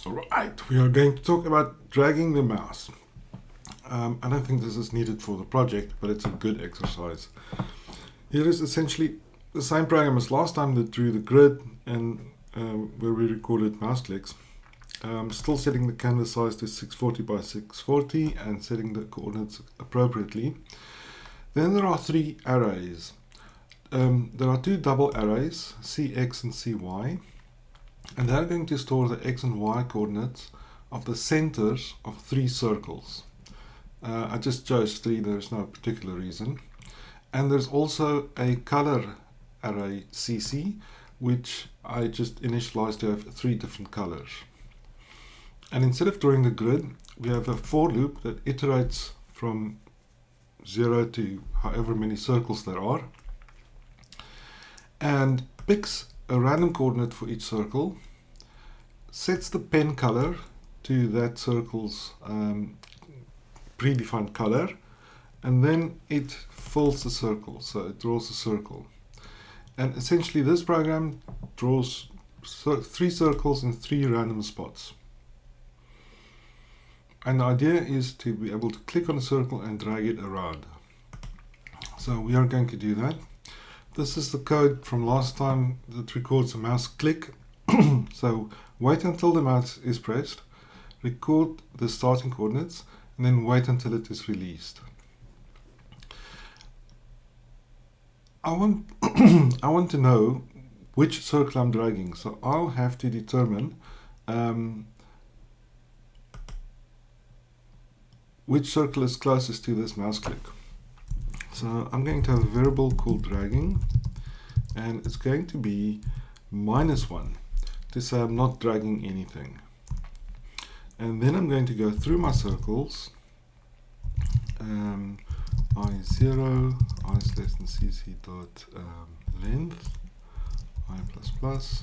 Alright, we are going to talk about dragging the mouse. I don't think this is needed for the project, but it's a good exercise. Here is essentially the same program as last time that drew the grid and where we recorded mouse clicks. Still setting the canvas size to 640 by 640 and setting the coordinates appropriately. Then there are three arrays. There are two double arrays, CX and CY, and they're going to store the X and Y coordinates of the centers of three circles. I just chose three, there's no particular reason. And there's also a color array CC, which I just initialized to have three different colors. And instead of drawing the grid, we have a for loop that iterates from 0 to however many circles there are, and picks a random coordinate for each circle, sets the pen color to that circle's predefined color, and then it fills the circle, so it draws a circle. And essentially this program draws three circles in three random spots. And the idea is to be able to click on a circle and drag it around. So we are going to do that. This is the code from last time that records a mouse click. So wait until the mouse is pressed, record the starting coordinates, and then wait until it is released. I want to know which circle I'm dragging, so I'll have to determine which circle is closest to this mouse click. So I'm going to have a variable called dragging, and it's going to be -1 to say I'm not dragging anything. And then I'm going to go through my circles, I0, I is less than cc dot length, I plus plus.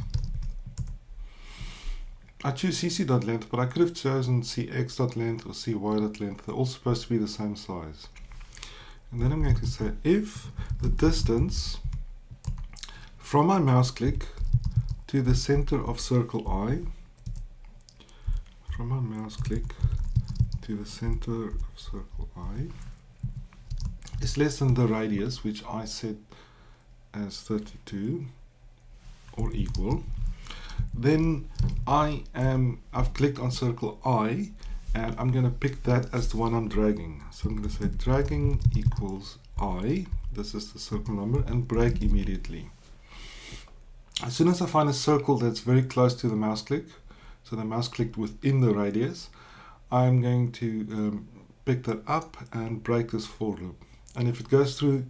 I choose cc.length, but I could have chosen cx.length or cy.length. They're all supposed to be the same size. And then I'm going to say if the distance from my mouse click to the center of circle I, from my mouse click to the center of circle I, is less than the radius, which I set as 32 or equal, then I've clicked on circle I, and I'm going to pick that as the one I'm dragging. So I'm going to say dragging equals I, this is the circle number, and break immediately. As soon as I find a circle that's very close to the mouse click, so the mouse clicked within the radius, I'm going to pick that up and break this for loop. And if it goes through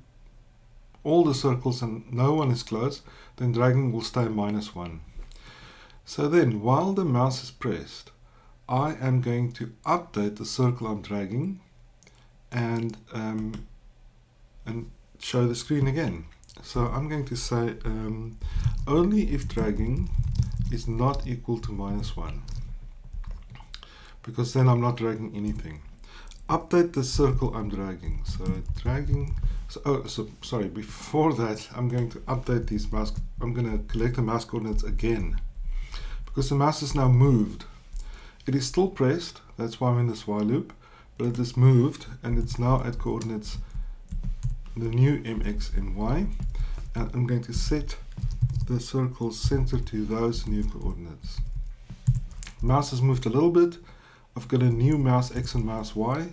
all the circles and no one is close, then dragging will stay -1. So then, while the mouse is pressed, I am going to update the circle I'm dragging and show the screen again. So I'm going to say only if dragging is not equal to -1, because then I'm not dragging anything. Update the circle I'm dragging. So dragging. Sorry. Before that, I'm going to update these mouse. I'm going to collect the mouse coordinates again, because the mouse is now moved. It is still pressed, that's why I'm in this while loop, but it is moved and it's now at coordinates the new mx and y, and I'm going to set the circle's center to those new coordinates. The mouse has moved a little bit. I've got a new mouse x and mouse y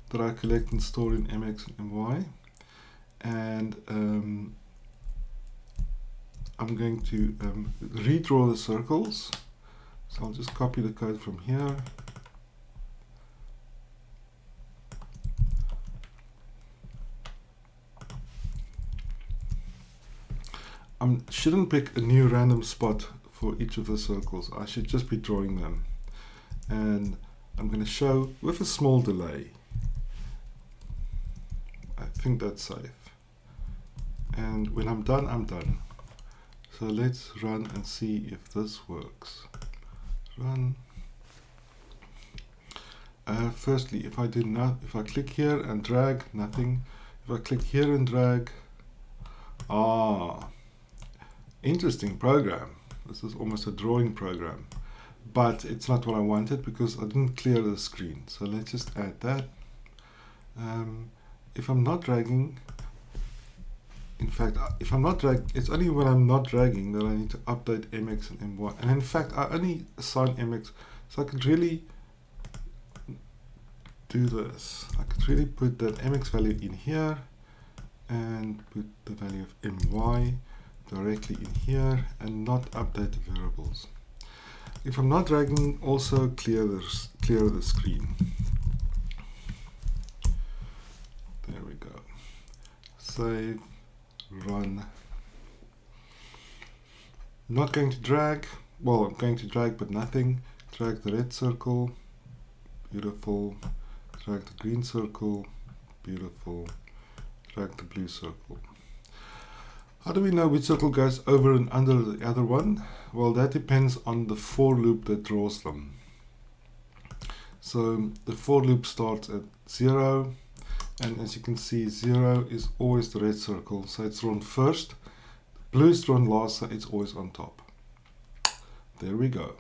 that I collect and store in mx and my, and I'm going to redraw the circles. So I'll just copy the code from here. I shouldn't pick a new random spot for each of the circles. I should just be drawing them. And I'm going to show with a small delay. I think that's safe. And when I'm done, I'm done. So let's run and see if this works. Run. Firstly, if I click here and drag, nothing. If I click here and drag, interesting program. This is almost a drawing program. but it's not what I wanted because I didn't clear the screen. So let's just add that. If I'm not dragging, in fact, if I'm not dragging, it's only when I'm not dragging that I need to update MX and MY. And in fact, I only assign MX, so I could really do this. I could really put that MX value in here and put the value of MY directly in here and not update the variables. If I'm not dragging, also clear the screen. There we go. Save, run. Not going to drag. Well, I'm going to drag, but nothing. Drag the red circle. Beautiful. Drag the green circle. Beautiful. Drag the blue circle. How do we know which circle goes over and under the other one? Well, that depends on the for loop that draws them. So the for loop starts at 0, and as you can see, 0 is always the red circle, so it's drawn first. The blue is drawn last, so it's always on top. There we go.